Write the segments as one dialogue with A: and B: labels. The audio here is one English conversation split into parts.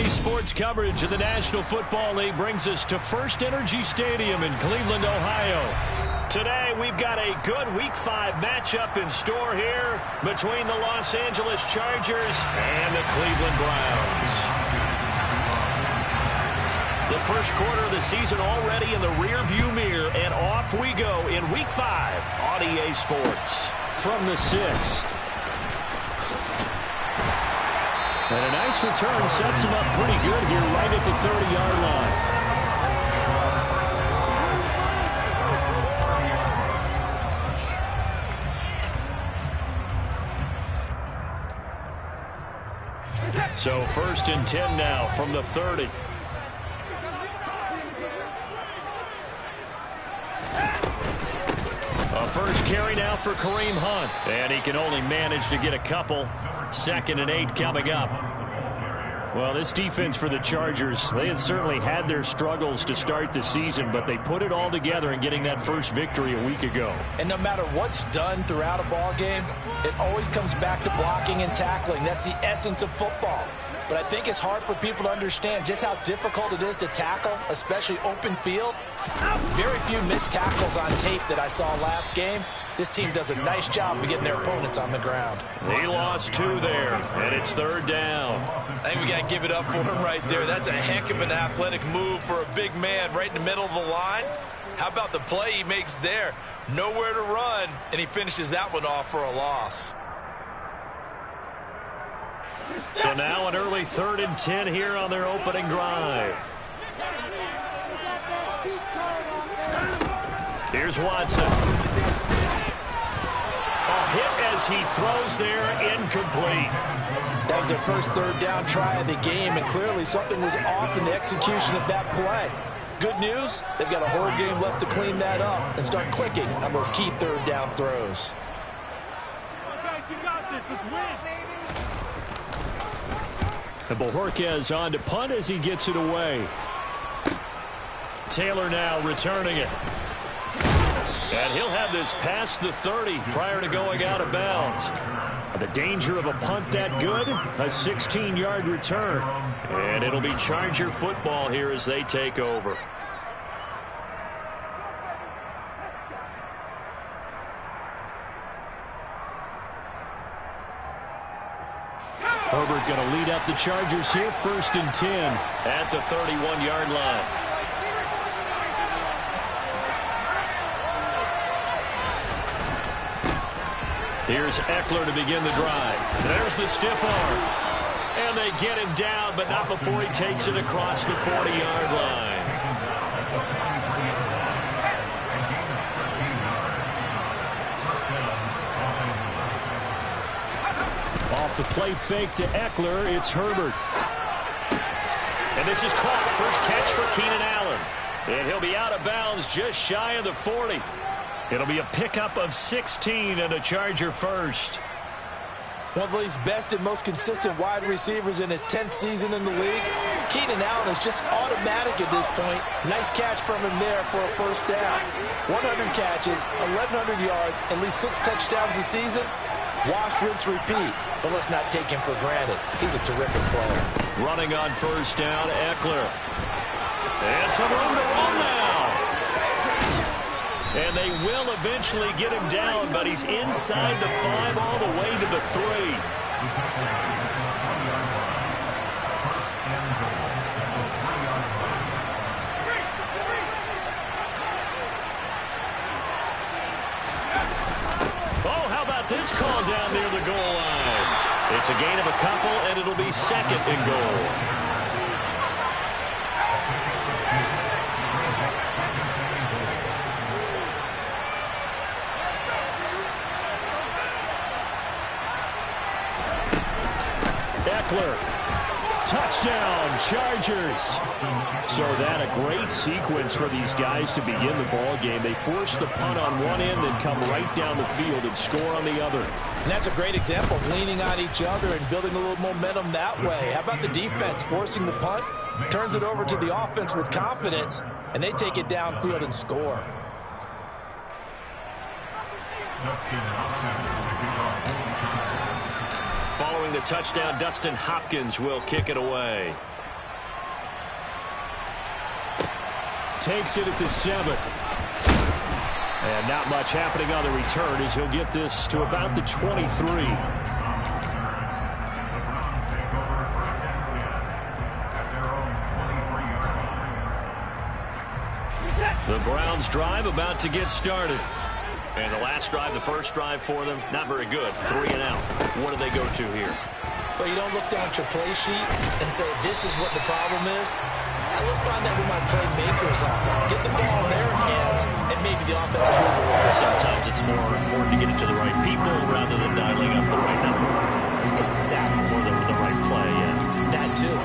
A: Sports coverage of the National Football League brings us to First Energy Stadium in Cleveland, Ohio. Today, we've got a good Week 5 matchup in store here between the Los Angeles Chargers and the Cleveland Browns. The first quarter of the season already in the rearview mirror, and off we go in Week 5 on EA Sports. From the 6. And a nice return sets him up pretty good here right at the 30-yard line. So 1st and 10 now from the 30. A first carry now for Kareem Hunt. And he can only manage to get a couple. 2nd and 8 coming up. Well, this defense for the Chargers, they had certainly had their struggles to start the season, but they put it all together in getting that first victory a week ago.
B: And no matter what's done throughout a ball game, it always comes back to blocking and tackling. That's the essence of football. But I think it's hard for people to understand just how difficult it is to tackle, especially open field. Very few missed tackles on tape that I saw last game. This team does a nice job of getting their opponents on the ground.
A: He lost 2 there, and it's 3rd down.
C: I think we got to give it up for him right there. That's a heck of an athletic move for a big man right in the middle of the line. How about the play he makes there? Nowhere to run, and he finishes that one off for a loss.
A: So now an early 3rd and 10 here on their opening drive. Here's Watson. A hit as he throws there, incomplete.
B: That was their first 3rd down try of the game, and clearly something was off in the execution of that play. Good news, they've got a whole game left to clean that up and start clicking on those key 3rd down throws.
D: Guys, you got this. Let's win.
A: And Bojorquez on to punt as he gets it away. Taylor now returning it. And he'll have this past the 30 prior to going out of bounds. The danger of a punt that good, a 16-yard return. And it'll be Charger football here as they take over. Herbert going to lead up the Chargers here, 1st and 10 at the 31-yard line. Here's Eckler to begin the drive. There's the stiff arm. And they get him down, but not before he takes it across the 40-yard line. Off the play fake to Eckler, it's Herbert. And this is caught. First catch for Keenan Allen. And he'll be out of bounds just shy of the 40. It'll be a pickup of 16 and a Charger first.
B: One of the league's best and most consistent wide receivers in his 10th season in the league. Keenan Allen is just automatic at this point. Nice catch from him there for a first down. 100 catches, 1,100 yards, at least 6 touchdowns a season. Wash, rinse, repeat. But let's not take him for granted. He's a terrific player.
A: Running on first down, Eckler. And some room to run now. And they will eventually get him down, but he's inside the 5 all the way to the 3. Oh, how about this call down near the goal line? It's a gain of a couple, and it'll be 2nd and goal. Eckler, touchdown, Chargers. So that a great sequence for these guys to begin the ball game. They force the punt on one end, then come right down the field and score on the other.
B: And that's a great example of leaning on each other and building a little momentum that way. How about the defense forcing the punt? Turns it over to the offense with confidence, and they take it downfield and score.
A: Following the touchdown, Dustin Hopkins will kick it away. takes it at the 7. And not much happening on the return as he'll get this to about the 23. The Browns drive about to get started. And the last drive, the first drive for them, not very good. 3 and out. What do they go to here?
B: Well, you don't look down at your play sheet and say, this is what the problem is. Now, let's find out who my playmakers are. Get the ball in their hands, and maybe the offensive move a little bit.
A: Sometimes it's more important to get it to the right people rather than dialing up the right number.
B: Exactly.
A: Or the right play, yeah.
B: That, too.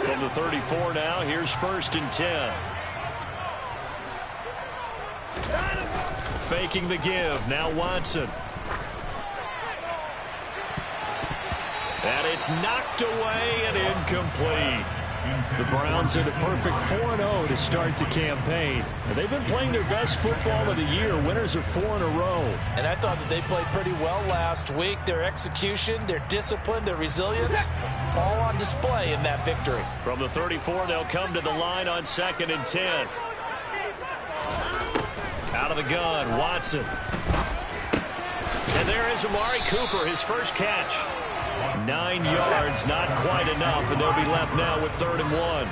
A: From the 34 now, here's 1st and 10. Faking the give. Now Watson. And it's knocked away and incomplete. The Browns in a perfect 4-0 to start the campaign. And they've been playing their best football of the year. Winners of 4 in a row.
B: And I thought that they played pretty well last week. Their execution, their discipline, their resilience, all on display in that victory.
A: From the 34, they'll come to the line on 2nd and 10. Out of the gun, Watson. And there is Amari Cooper, his first catch. 9 yards, not quite enough, and they'll be left now with 3rd and 1.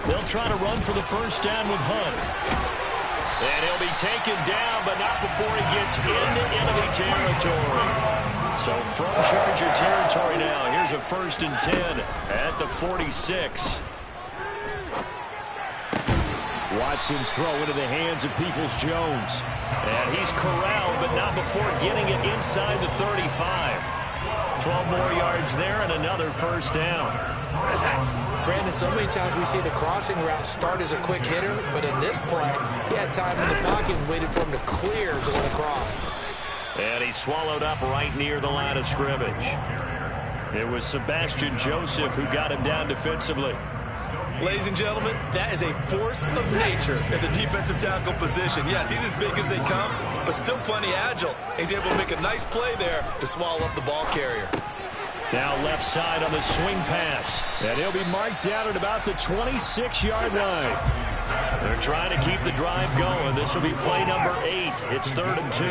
A: They'll try to run for the first down with Hunt. And he'll be taken down, but not before he gets into enemy territory. So from Charger territory now, here's a 1st and 10 at the 46. Watson's throw into the hands of Peoples-Jones. And he's corralled, but not before getting it inside the 35. 12 more yards there and another 1st down.
B: Brandon, so many times we see the crossing route start as a quick hitter, but in this play, he had time in the pocket and waited for him to clear going across.
A: And he swallowed up right near the line of scrimmage. It was Sebastian Joseph who got him down defensively.
C: Ladies and gentlemen, that is a force of nature at the defensive tackle position. Yes, he's as big as they come, but still plenty agile. He's able to make a nice play there to swallow up the ball carrier.
A: Now left side on the swing pass. And he'll be marked down at about the 26-yard line. They're trying to keep the drive going. This will be play number 8. It's 3rd and 2.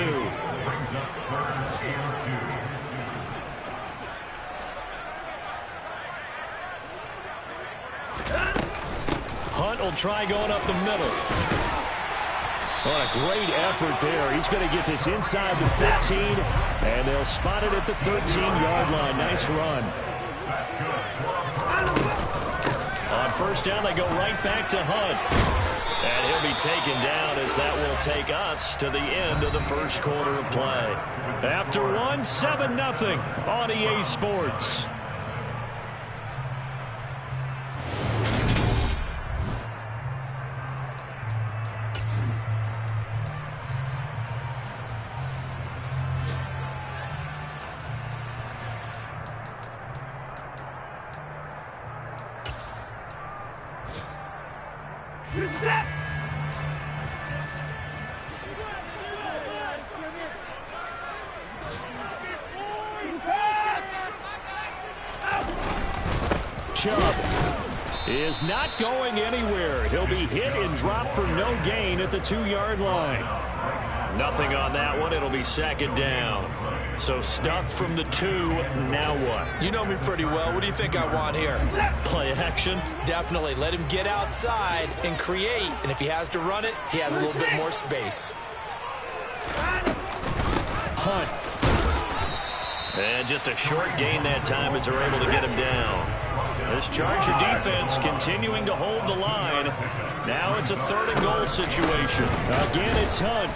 A: Hunt will try going up the middle. What a great effort there. He's going to get this inside the 15, and they'll spot it at the 13-yard line. Nice run. On 1st down, they go right back to Hunt. And he'll be taken down as that will take us to the end of the 1st quarter of play. After one, 7-0 on EA Sports. Chubb is not going anywhere. He'll be hit and dropped for no gain at the 2-yard line. Nothing on that one. It'll be 2nd down. So stuffed from the 2. Now what?
C: You know me pretty well. What do you think I want here?
A: Play action?
B: Definitely. Let him get outside and create. And if he has to run it, he has a little bit more space.
A: Hunt. And just a short gain that time as they're able to get him down. This Charger defense continuing to hold the line. Now it's a 3rd and goal situation. Again, it's Hunt.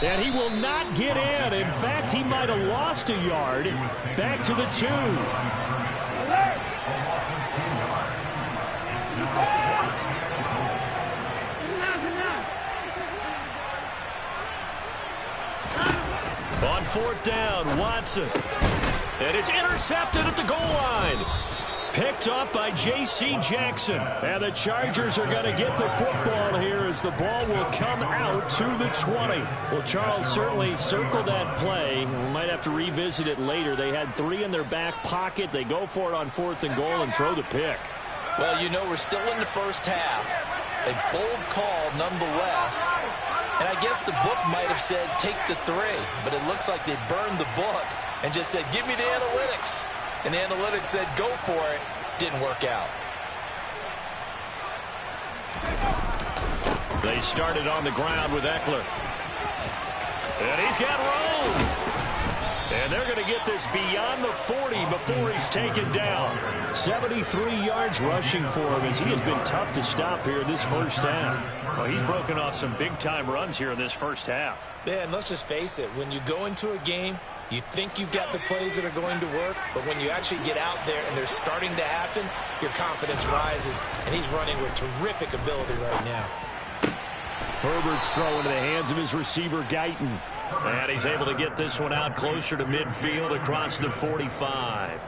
A: And he will not get in. In fact, he might have lost a yard. Back to the 2. On 4th down, Watson. And it's intercepted at the goal line. Picked up by J.C. Jackson. And the Chargers are going to get the football here as the ball will come out to the 20. Well, Charles, certainly circled that play. We might have to revisit it later. They had 3 in their back pocket. They go for it on 4th and goal and throw the pick.
B: Well, you know, we're still in the first half. A bold call nonetheless. And I guess the book might have said take the 3. But it looks like they burned the book and just said, give me the analytics. And the analytics said, go for it. Didn't work out.
A: They started on the ground with Eckler. And he's got room. And they're going to get this beyond the 40 before he's taken down. 73 yards rushing for him as he has been tough to stop here this first half. Well, he's broken off some big-time runs here in this first half.
E: Yeah, and let's just face it. When you go into a game, you think you've got the plays that are going to work, but when you actually get out there and they're starting to happen, your confidence rises, and he's running with terrific ability right now.
A: Herbert's throw into the hands of his receiver, Guyton. And he's able to get this one out closer to midfield across the 45.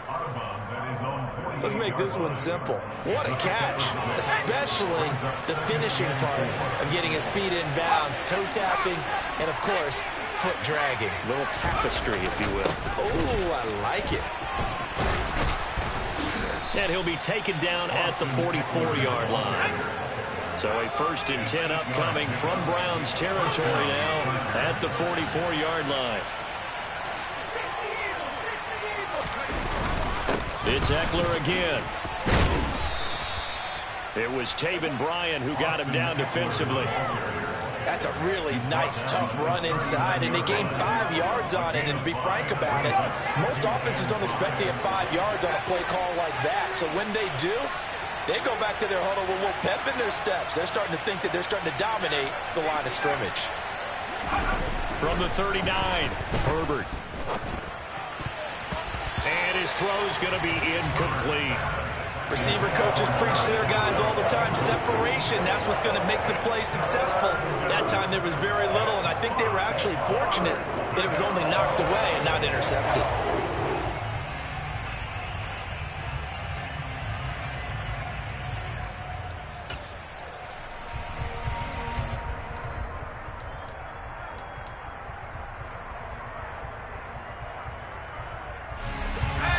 E: Let's make this one simple. What a catch, especially the finishing part of getting his feet in bounds, toe tapping, and, of course, foot dragging.
A: Little tapestry, if you will.
E: Oh, I like it.
A: And he'll be taken down at the 44-yard line. So a 1st and 10 upcoming from Browns territory now at the 44-yard line. It's Eckler again. It was Taven Bryan who got him down defensively.
B: That's a really nice, tough run inside, and they gained 5 yards on it. And to be frank about it, most offenses don't expect to get 5 yards on a play call like that. So when they do, they go back to their huddle with a little pep in their steps. They're starting to think that they're starting to dominate the line of scrimmage.
A: From the 39, Herbert. And his throw's going to be incomplete.
E: Receiver coaches preach to their guys all the time. Separation, that's what's going to make the play successful. That time there was very little, and I think they were actually fortunate that it was only knocked away and not intercepted.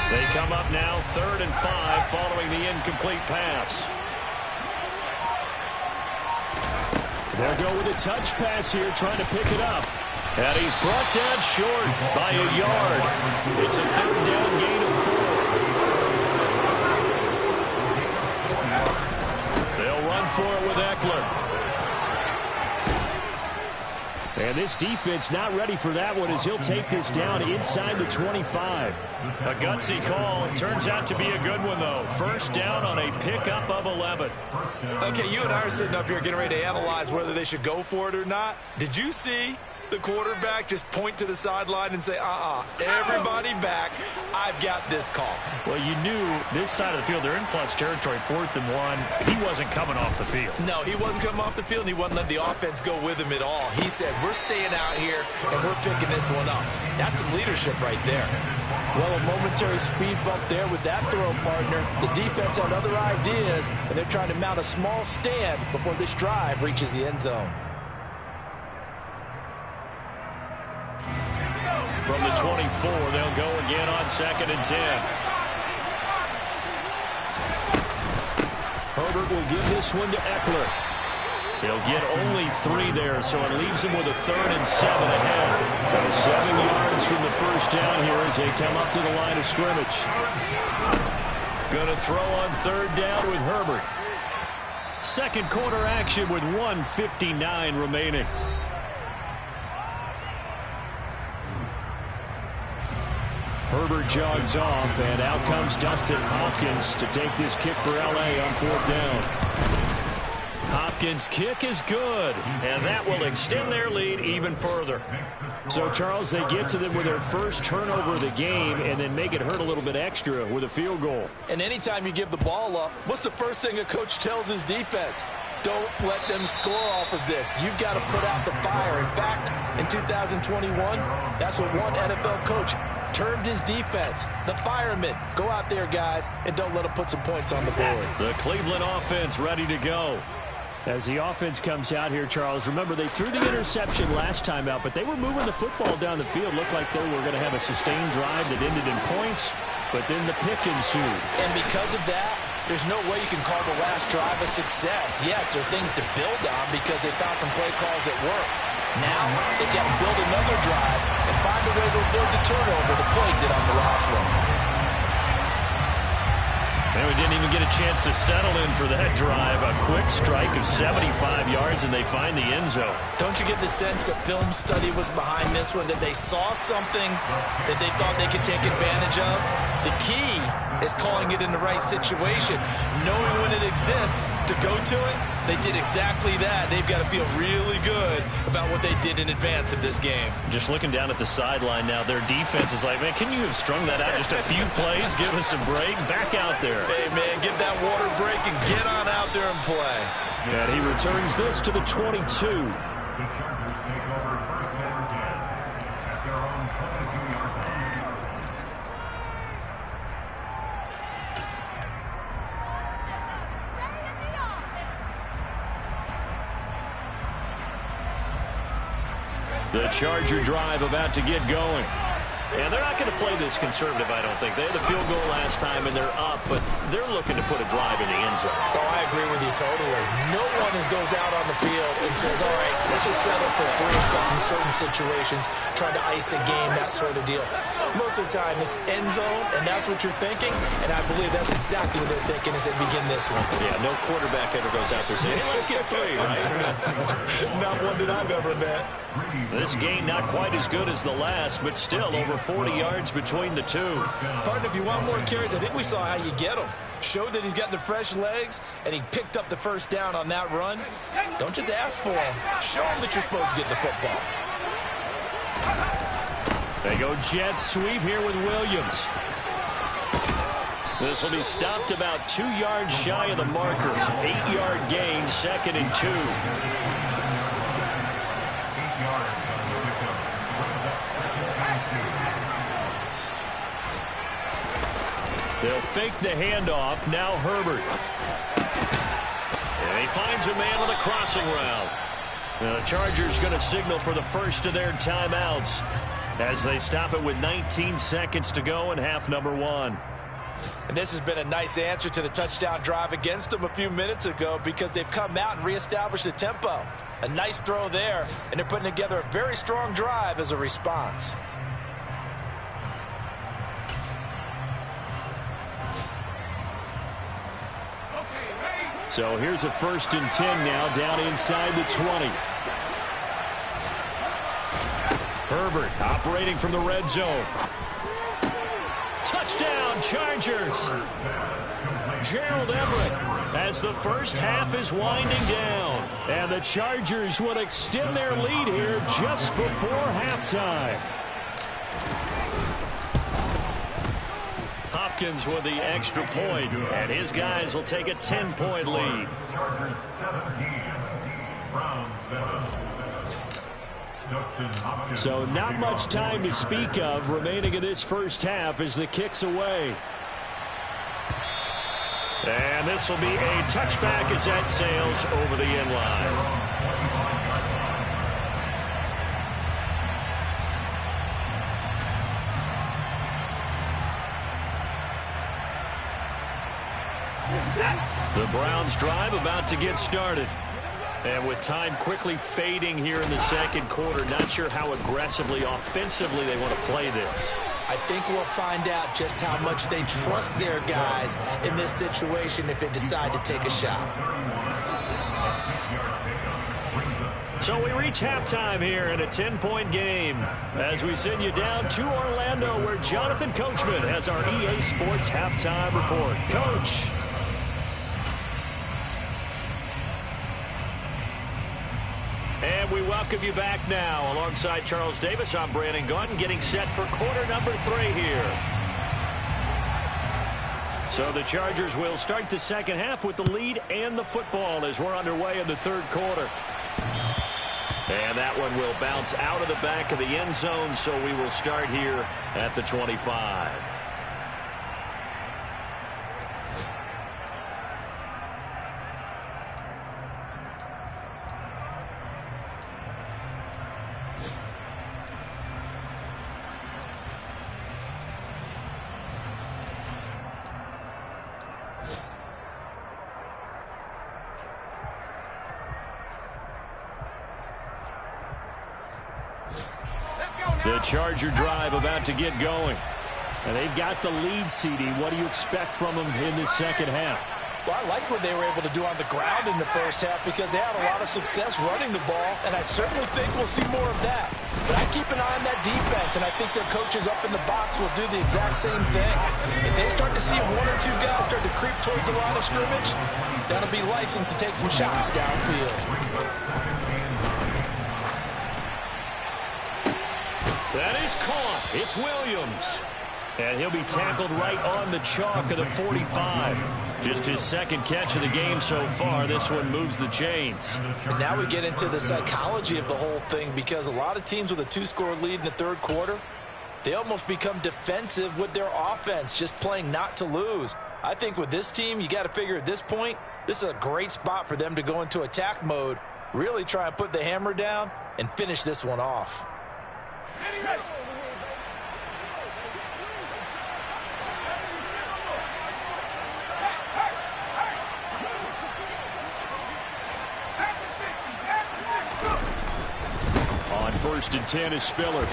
A: They come up now 3rd and 5 following the incomplete pass. They'll go with a touch pass here, trying to pick it up. And he's brought down short by a yard. It's a 3rd down gain of 4. They'll run for it with Eckler. And this defense not ready for that one as he'll take this down inside the 25. A gutsy call. Turns out to be a good one, though. 1st down on a pickup of 11.
E: Okay, you and I are sitting up here getting ready to analyze whether they should go for it or not. Did you see the quarterback just point to the sideline and say, everybody back, I've got this call?
A: Well, you knew this side of the field, they're in plus territory, 4th and 1. He wasn't coming off the field.
E: No, he wasn't coming off the field, and he wasn't letting the offense go with him at all. He said, we're staying out here, and we're picking this one up. That's some leadership right there.
B: Well, a momentary speed bump there with that throw, partner. The defense had other ideas, and they're trying to mount a small stand before this drive reaches the end zone.
A: From the 24, they'll go again on 2nd and 10. Herbert will give this one to Eckler. He'll get only 3 there, so it leaves him with a 3rd and 7 ahead. So 7 yards from the 1st down here as they come up to the line of scrimmage. Going to throw on 3rd down with Herbert. 2nd quarter action with 1:59 remaining. Herbert jogs off, and out comes Dustin Hopkins to take this kick for L.A. on 4th down. Hopkins' kick is good, and that will extend their lead even further. So, Charles, they get to them with their first turnover of the game and then make it hurt a little bit extra with a field goal.
B: And anytime you give the ball up, what's the first thing a coach tells his defense? Don't let them score off of this. You've got to put out the fire. In fact, in 2021, that's what one NFL coach perturbed his defense. The firemen, go out there, guys, and don't let them put some points on the board.
A: The Cleveland offense ready to go. As the offense comes out here, Charles, remember they threw the interception last time out, but they were moving the football down the field. Looked like they were going to have a sustained drive that ended in points, but then the pick ensued.
B: And because of that, there's no way you can call the last drive a success. Yes, there are things to build on because they found some play calls that work. Now, they got to build another drive and find a way to avoid the turnover the play did on the last one.
A: And we didn't even get a chance to settle in for that drive. A quick strike of 75 yards, and they find the end zone.
E: Don't you get the sense that film study was behind this one, that they saw something that they thought they could take advantage of? The key is calling it in the right situation, knowing when it exists to go to it. They did exactly that. They've got to feel really good about what they did in advance of this game.
A: Just looking down at the sideline now, their defense is like, man, can you have strung that out just a few plays? Give us a break. Back out there.
E: Hey, man, give that water break and get on out there and play.
A: And he returns this to the 22. The Charger drive about to get going. And they're not going to play this conservative, I don't think. They had the field goal last time, and they're up, but they're looking to put a drive in the end zone.
E: Oh, I agree with you totally. No one goes out on the field and says, all right, let's just settle for 3 except in certain situations, trying to ice a game, that sort of deal. Most of the time, it's end zone, and that's what you're thinking, and I believe that's exactly what they're thinking as they begin this one.
A: Yeah, no quarterback ever goes out there saying, hey, let's get 3, right?
E: Not one that I've ever met.
A: This game not quite as good as the last, but still over 40 yards between the two.
E: Partner, if you want more carries, I think we saw how you get them. Showed that he's got the fresh legs, and he picked up the first down on that run. Don't just ask for him. Show him that you're supposed to get the football.
A: They go jet sweep here with Williams. This will be stopped about 2 yards shy of the marker. 8-yard gain, 2nd and 2. They'll fake the handoff. Now Herbert. And he finds a man on the crossing route. The Chargers going to signal for the first of their timeouts as they stop it with 19 seconds to go in half number 1.
B: And this has been a nice answer to the touchdown drive against them a few minutes ago because they've come out and reestablished the tempo. A nice throw there, and they're putting together a very strong drive as a response.
A: So here's a 1st and 10 now down inside the 20. Herbert operating from the red zone. Touchdown, Chargers. Gerald Everett as the first half is winding down. And the Chargers would extend their lead here just before halftime. Hopkins with the extra point, and his guys will take a 10-point lead. So not much time to speak of remaining in this first half as the kick's away. And this will be a touchback as that sails over the end line. The Browns drive about to get started. And with time quickly fading here in the second quarter, not sure how aggressively, offensively they want to play this.
E: I think we'll find out just how much they trust their guys in this situation if they decide to take a shot.
A: So we reach halftime here in a 10-point game as we send you down to Orlando where Jonathan Coachman has our EA Sports halftime report. Coach. And we welcome you back now. Alongside Charles Davis, I'm Brandon Gaudin, getting set for quarter number 3 here. So the Chargers will start the second half with the lead and the football as we're underway in the third quarter. And that one will bounce out of the back of the end zone, so we will start here at the 25. The Charger drive about to get going. And they've got the lead, CD. What do you expect from them in this second half?
B: Well, I like what they were able to do on the ground in the first half because they had a lot of success running the ball, and I certainly think we'll see more of that. But I keep an eye on that defense, and I think their coaches up in the box will do the exact same thing. If they start to see one or two guys start to creep towards the line of scrimmage, that'll be licensed to take some shots downfield.
A: That is caught. It's Williams. And he'll be tackled right on the chalk of the 45. Just his second catch of the game so far. This one moves the chains.
B: And now we get into the psychology of the whole thing because a lot of teams with a two-score lead in the third quarter, they almost become defensive with their offense, just playing not to lose. I think with this team, you got to figure at this point, this is a great spot for them to go into attack mode, really try and put the hammer down and finish this one off.
A: On 1st and 10 is Spiller.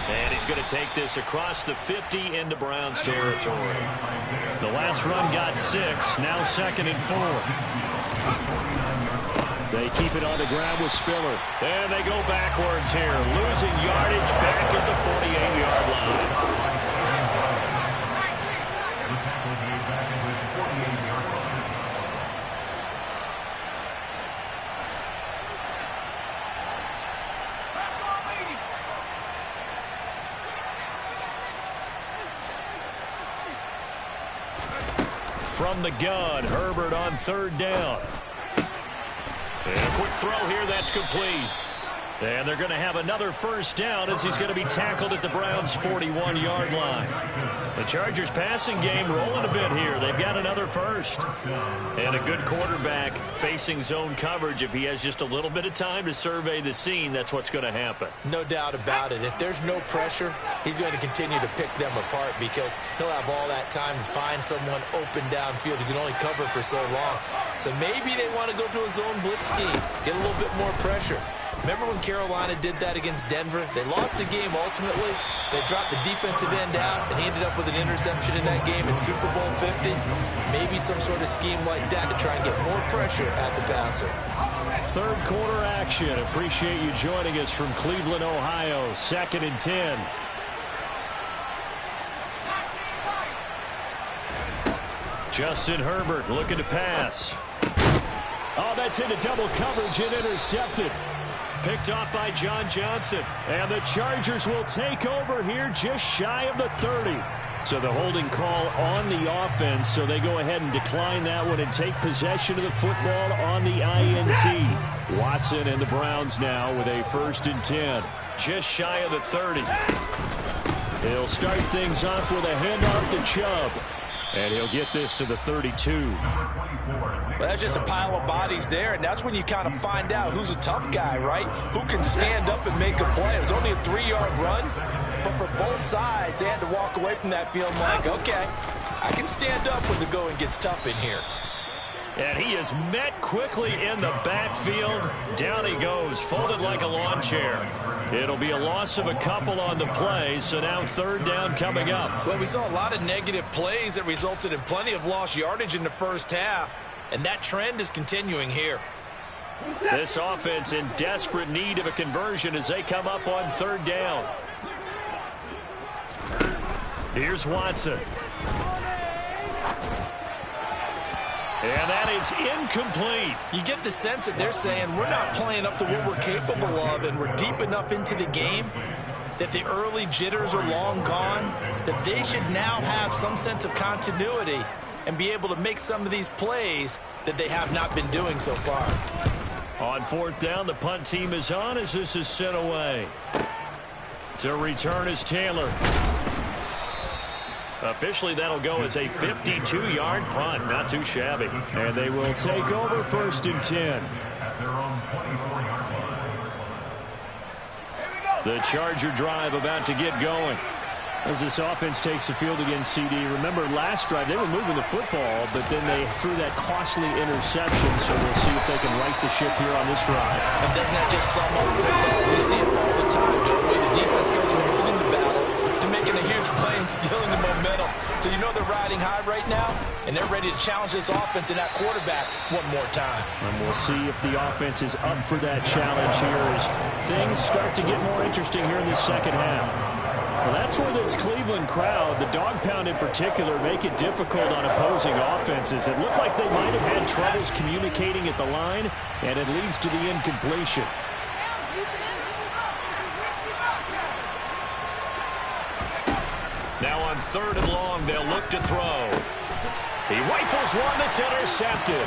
A: And he's going to take this across the 50 into Browns territory. The last run got 6, now 2nd and 4. They keep it on the ground with Spiller. And they go backwards here, losing yardage back at the 48-yard line. From the gun, Herbert on 3rd down. And a quick throw here, that's complete. And they're going to have another first down as he's going to be tackled at the Browns' 41-yard line. The Chargers' passing game rolling a bit here. They've got another first. And a good quarterback facing zone coverage. If he has just a little bit of time to survey the scene, that's what's going to happen.
B: No doubt about it. If there's no pressure, he's going to continue to pick them apart because he'll have all that time to find someone open downfield. He can only cover for so long. So maybe they want to go to a zone blitz scheme, get a little bit more pressure. Remember when Carolina did that against Denver? They lost the game ultimately. They dropped the defensive end out, and he ended up with an interception in that game in Super Bowl 50. Maybe some sort of scheme like that to try and get more pressure at the passer.
A: Third quarter action. Appreciate you joining us from Cleveland, Ohio. 2nd and 10. Justin Herbert looking to pass. Oh, that's into double coverage and intercepted. Picked off by John Johnson. And the Chargers will take over here just shy of the 30. So the holding call on the offense, so they go ahead and decline that one and take possession of the football on the INT. Watson and the Browns now with a 1st and 10. Just shy of the 30. He'll start things off with a handoff to Chubb. And he'll get this to the 32.
B: Well, that's just a pile of bodies there, and that's when you kind of find out who's a tough guy, right? Who can stand up and make a play. It was only a 3-yard run, but for both sides, they had to walk away from that feeling like, okay, I can stand up when the going gets tough in here.
A: And he is met quickly in the backfield. Down he goes, folded like a lawn chair. It'll be a loss of a couple on the play, so now 3rd down coming up.
C: Well, we saw a lot of negative plays that resulted in plenty of lost yardage in the first half, and that trend is continuing here.
A: This offense in desperate need of a conversion as they come up on 3rd down. Here's Watson. And that is incomplete.
C: You get the sense that they're saying we're not playing up to what we're capable of, and we're deep enough into the game that the early jitters are long gone, that they should now have some sense of continuity and be able to make some of these plays that they have not been doing so far.
A: On fourth down, the punt team is on as this is sent away. To return is Taylor. Officially, that'll go as a 52-yard punt. Not too shabby. And they will take over 1st and 10. The Charger drive about to get going. As this offense takes the field against CD. Remember, last drive, they were moving the football, but then they threw that costly interception, so we'll see if they can right the ship here on this drive.
B: And doesn't that just sum up football? We see it all the time, don't we? The defense goes from losing the battle to making a huge play and stealing the momentum. So you know they're riding high right now, and they're ready to challenge this offense and that quarterback one more time.
A: And we'll see if the offense is up for that challenge here as things start to get more interesting here in the second half. Well, that's where this Cleveland crowd, the dog pound in particular, make it difficult on opposing offenses. It looked like they might have had troubles communicating at the line, and it leads to the incompletion. Now on 3rd and long, they'll look to throw. He rifles one that's intercepted.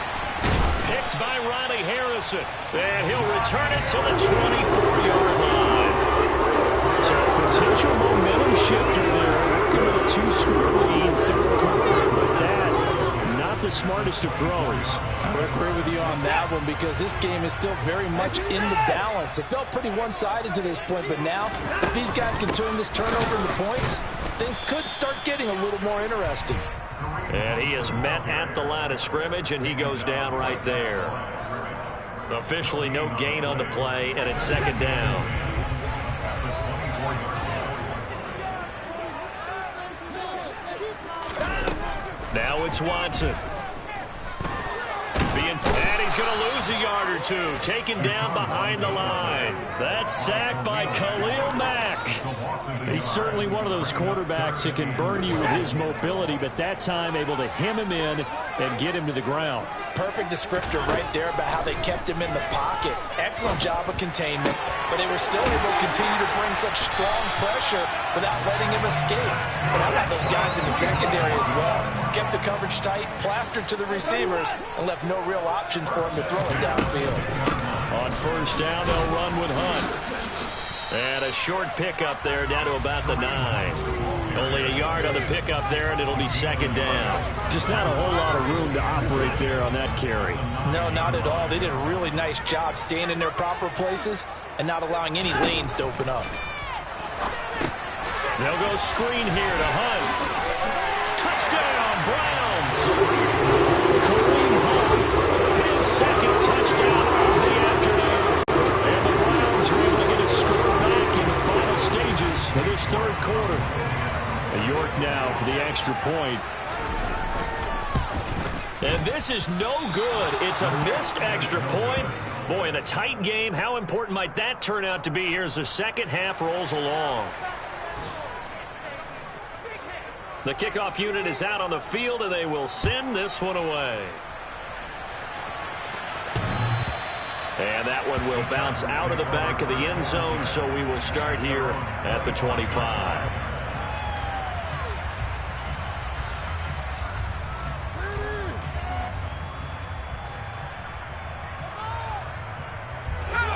A: Picked by Riley Harrison. And he'll return it to the 24-yard line. So potential momentum shifter there, working with a 2-score lead, 3rd quarter, but that, not the smartest of throws.
B: I would agree with you on that one because this game is still very much in the balance. It felt pretty one-sided to this point, but now, if these guys can turn this turnover into points, things could start getting a little more interesting.
A: And he is met at the line of scrimmage, and he goes down right there. Officially no gain on the play, and it's 2nd down. Now it's Watson. And he's going to lose a yard or two. Taken down behind the line. That's sacked by Khalil Mack. He's certainly one of those quarterbacks that can burn you with his mobility, but that time able to hem him in and get him to the ground.
B: Perfect descriptor right there about how they kept him in the pocket. Excellent job of containment, but they were still able to continue to bring such strong pressure without letting him escape. But how about those guys in the secondary as well? Kept the coverage tight, plastered to the receivers, and left no real options for him to throw it downfield.
A: On 1st down, they'll run with Hunt. And a short pickup there down to about the 9. Only a yard on the pickup there, and it'll be 2nd down. Just not a whole lot of room to operate there on that carry.
B: No, not at all. They did a really nice job staying in their proper places and not allowing any lanes to open up.
A: They'll go screen here to Hunt. Touchdown, Browns! Kareem Hunt, his 2nd touchdown of the afternoon. And the Browns are able to get a score back in the final stages of this 3rd quarter. York now for the extra point. And this is no good. It's a missed extra point. Boy, in a tight game, how important might that turn out to be here as the second half rolls along? The kickoff unit is out on the field, and they will send this one away. And that one will bounce out of the back of the end zone, so we will start here at the 25.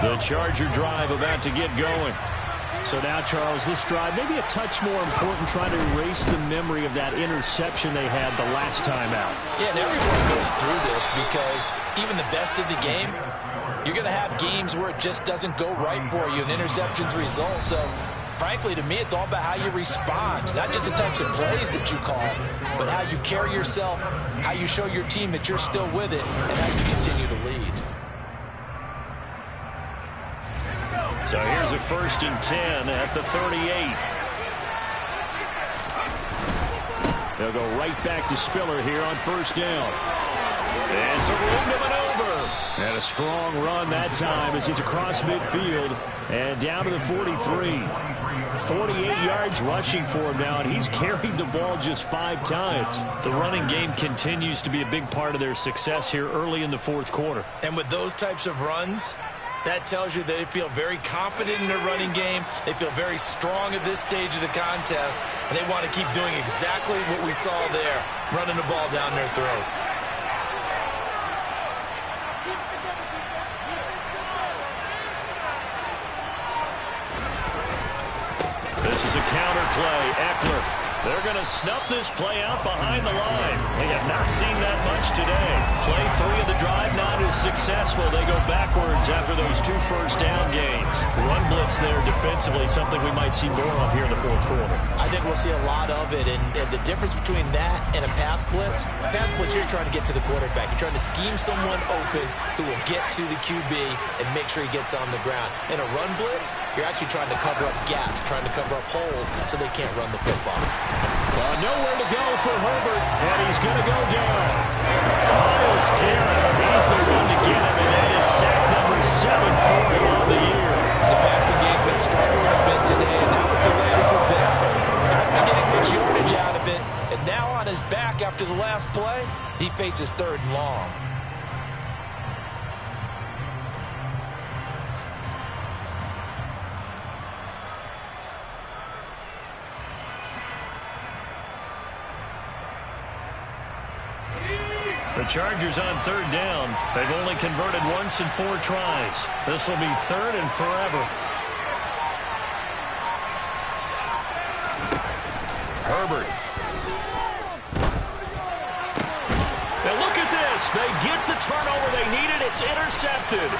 A: The Charger drive about to get going. So now, Charles, this drive maybe a touch more important, trying to erase the memory of that interception they had the last time out.
B: Yeah, and everyone goes through this because even the best of the game, you're going to have games where it just doesn't go right for you and interceptions result. So, frankly, to me, it's all about how you respond, not just the types of plays that you call, but how you carry yourself, how you show your team that you're still with it, and how you continue to lead.
A: So here's a 1st and 10 at the 38. They'll go right back to Spiller here on 1st down. And some room to maneuver. And a strong run that time as he's across midfield and down to the 43. 48 yards rushing for him now, and he's carried the ball just 5 times. The running game continues to be a big part of their success here early in the 4th quarter.
C: And with those types of runs, that tells you they feel very confident in their running game. They feel very strong at this stage of the contest, and they want to keep doing exactly what we saw there, running the ball down their throat.
A: This is a counter play. Eckler. They're going to snuff this play out behind the line. They have not seen that much today. Play 3 of the drive not as successful. They go backwards after those 2 first down gains. Run blitz there defensively, something we might see more of here in the fourth quarter.
B: I think we'll see a lot of it, and the difference between that and a pass blitz, you're trying to get to the quarterback. You're trying to scheme someone open who will get to the QB and make sure he gets on the ground. In a run blitz, you're actually trying to cover up gaps, trying to cover up holes so they can't run the football.
A: Nowhere to go for Herbert, and he's going to go down. Myles Garrett, he's the one to get him, and that is sack number 7 for him on the year.
B: The passing game's been struggling a bit today, and that was the latest example. Not been getting much yardage out of it, and now on his back after the last play, he faces 3rd and long.
A: The Chargers on 3rd down. They've only converted once in 4 tries. This will be 3rd and forever. Herbert. Now look at this. They get the turnover they needed. It's intercepted.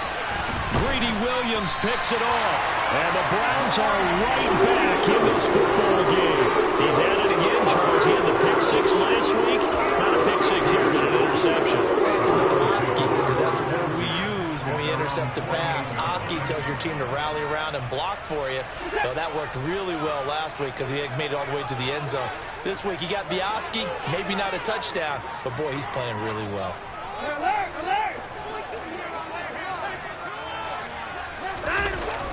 A: Greedy Williams picks it off. And the Browns are right back in this football game. He's at it again, Charles. He had the pick 6 last week. Not a pick 6 here, but an interception.
B: It's another Oski, because that's the word we use when we intercept a pass. Oski tells your team to rally around and block for you. Well, that worked really well last week because he made it all the way to the end zone. This week he got the Oski, maybe not a touchdown, but boy, he's playing really well.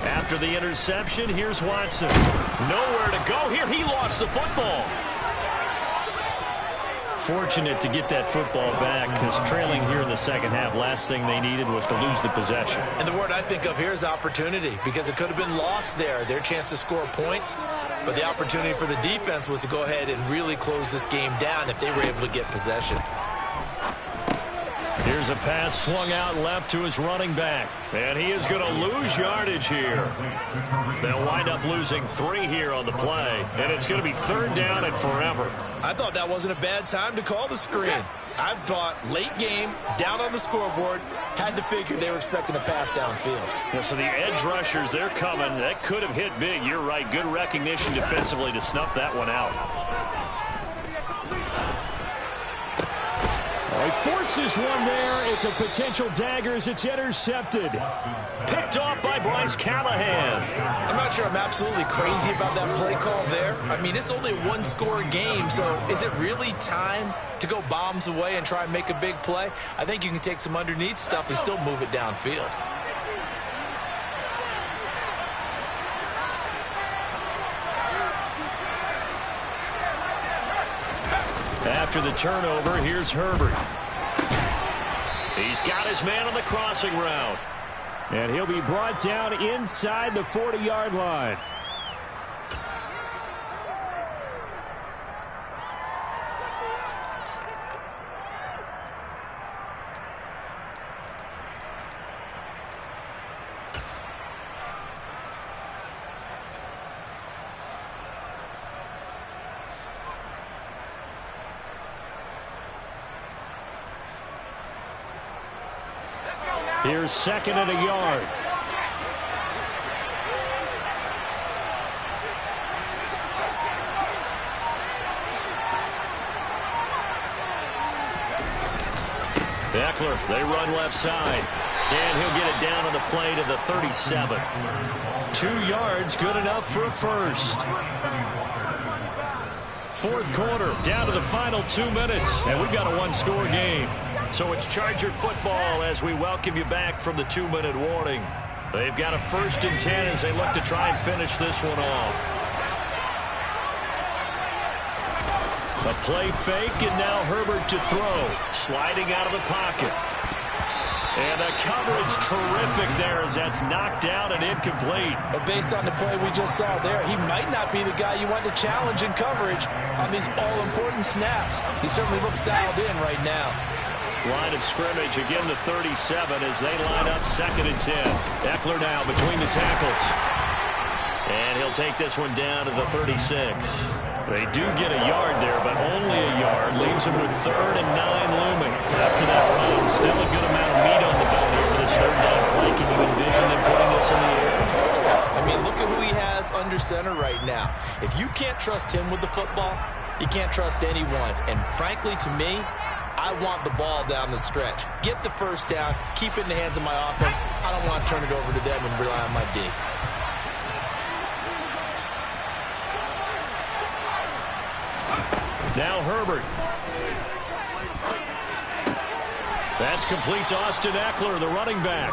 A: After the interception, here's Watson. Nowhere to go here. He lost the football. Fortunate to get that football back, because trailing here in the second half, last thing they needed was to lose the possession.
B: And the word I think of here is opportunity, because it could have been lost there, their chance to score points. But the opportunity for the defense was to go ahead and really close this game down if they were able to get possession.
A: Here's a pass swung out left to his running back. And he is going to lose yardage here. They'll wind up losing 3 here on the play. And it's going to be 3rd down and forever.
B: I thought that wasn't a bad time to call the screen. I thought late game, down on the scoreboard, had to figure they were expecting a pass downfield.
A: Yeah, so the edge rushers, they're coming. That could have hit big. You're right. Good recognition defensively to snuff that one out. He forces one there. It's a potential dagger as it's intercepted. Picked off by Bryce Callahan.
B: I'm not sure I'm absolutely crazy about that play call there. I mean, it's only a 1-score game, so is it really time to go bombs away and try and make a big play? I think you can take some underneath stuff and still move it downfield.
A: After the turnover, here's Herbert. He's got his man on the crossing route. And he'll be brought down inside the 40-yard line. Here's 2nd and a yard. Eckler, they run left side. And he'll get it down on the play to the 37. 2 yards, good enough for a first. 4th quarter, down to the final 2 minutes. And we've got a 1-score game. So it's Charger football as we welcome you back from the 2-minute warning. They've got a 1st and 10 as they look to try and finish this one off. A play fake, and now Herbert to throw. Sliding out of the pocket. And the coverage terrific there as that's knocked down and incomplete.
B: But based on the play we just saw there, he might not be the guy you want to challenge in coverage on these all-important snaps. He certainly looks dialed in right now.
A: Line of scrimmage, again the 37 as they line up 2nd and 10. Eckler now between the tackles. And he'll take this one down to the 36. They do get a yard there, but only a yard. Leaves him with 3rd and 9 looming. After that run, still a good amount of meat on the bone here for this 3rd down play. Can you envision them putting this in the air?
E: Totally. I mean, look at who he has under center right now. If you can't trust him with the football, you can't trust anyone. And frankly, to me, I want the ball down the stretch. Get the first down, keep it in the hands of my offense. I don't want to turn it over to them and rely on my D.
A: Now Herbert. That's complete to Austin Eckler, the running back.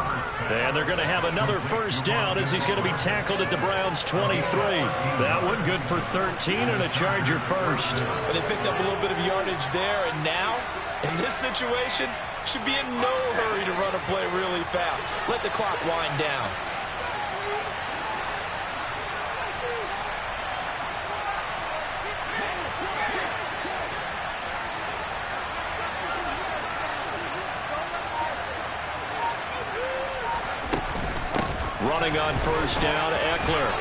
A: And they're going to have another first down as he's going to be tackled at the Browns' 23. That one good for 13 and a Charger first.
E: But they picked up a little bit of yardage there, and now, in this situation, should be in no hurry to run a play really fast. Let the clock wind down.
A: Running on first down, Eckler.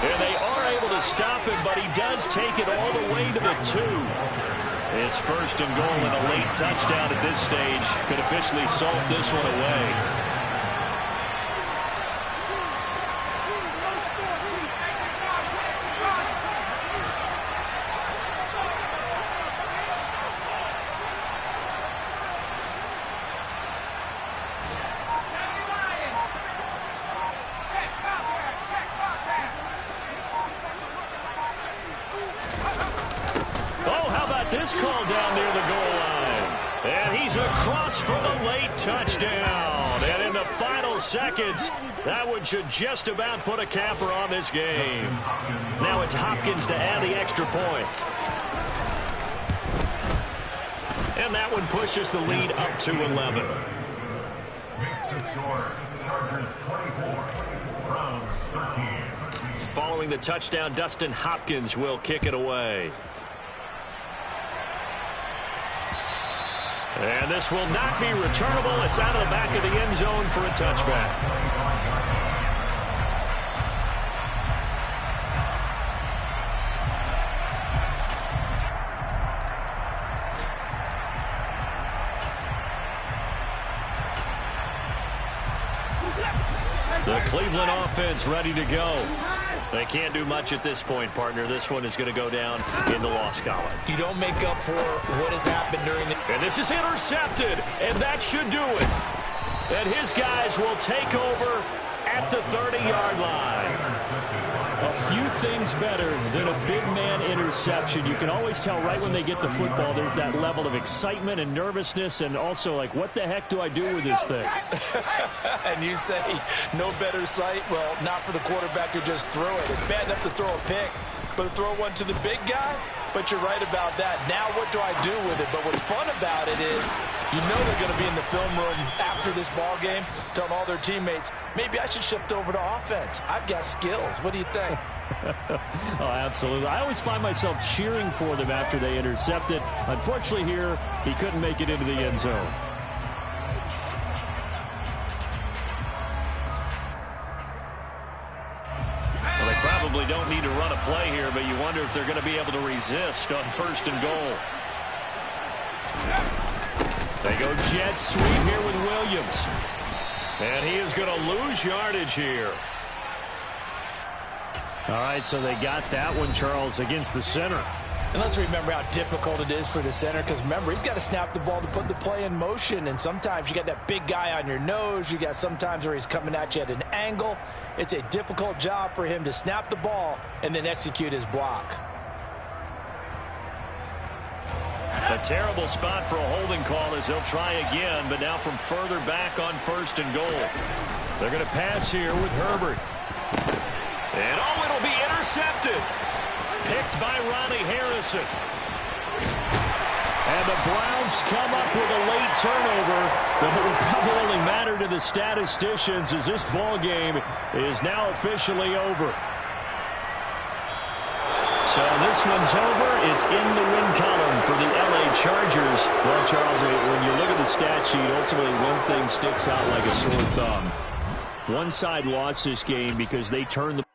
A: And they are able to stop him, but he does take it all the way to the 2. It's 1st and goal, and a late touchdown at this stage could officially salt this one away. This call down near the goal line. And he's across for the late touchdown. And in the final seconds, that one should just about put a capper on this game. Now it's Hopkins to add the extra point. And that one pushes the lead up to 11. Following the touchdown, Dustin Hopkins will kick it away. And this will not be returnable. It's out of the back of the end zone for a touchback. The Cleveland offense ready to go. They can't do much at this point, partner. This one is going to go down in the loss column.
E: You don't make up for what has happened during the...
A: And this is intercepted, and that should do it. And his guys will take over at the 30-yard line. A few things better than a big man interception. You can always tell right when they get the football, there's that level of excitement and nervousness, and also like, what the heck do I do with this thing?
B: And you say no better sight? Well, not for the quarterback who just threw it. It's bad enough to throw a pick, but to throw one to the big guy? But you're right about that. Now what do I do with it? But what's fun about it is you know they're going to be in the film room after this ball game telling all their teammates, maybe I should shift over to offense. I've got skills. What do you think?
A: Oh, absolutely. I always find myself cheering for them after they intercept it. Unfortunately here, he couldn't make it into the end zone. Well, they probably don't need to run a play here, but you wonder if they're going to be able to resist on 1st and goal. They go jet sweep here with Williams. And he is going to lose yardage here. All right, so they got that one, Charles, against the center.
B: And let's remember how difficult it is for the center, because remember, he's got to snap the ball to put the play in motion, and sometimes you got that big guy on your nose. You got sometimes where he's coming at you at an angle. It's a difficult job for him to snap the ball and then execute his block.
A: A terrible spot for a holding call as they'll try again, but now from further back on 1st and goal. They're going to pass here with Herbert. And oh, it'll be intercepted. Picked by Ronnie Harrison. And the Browns come up with a late turnover that will probably only matter to the statisticians as this ball game is now officially over. So this one's over. It's in the win column for the LA Chargers. Well, Charles, when you look at the stat sheet, ultimately one thing sticks out like a sore thumb. One side lost this game because they turned the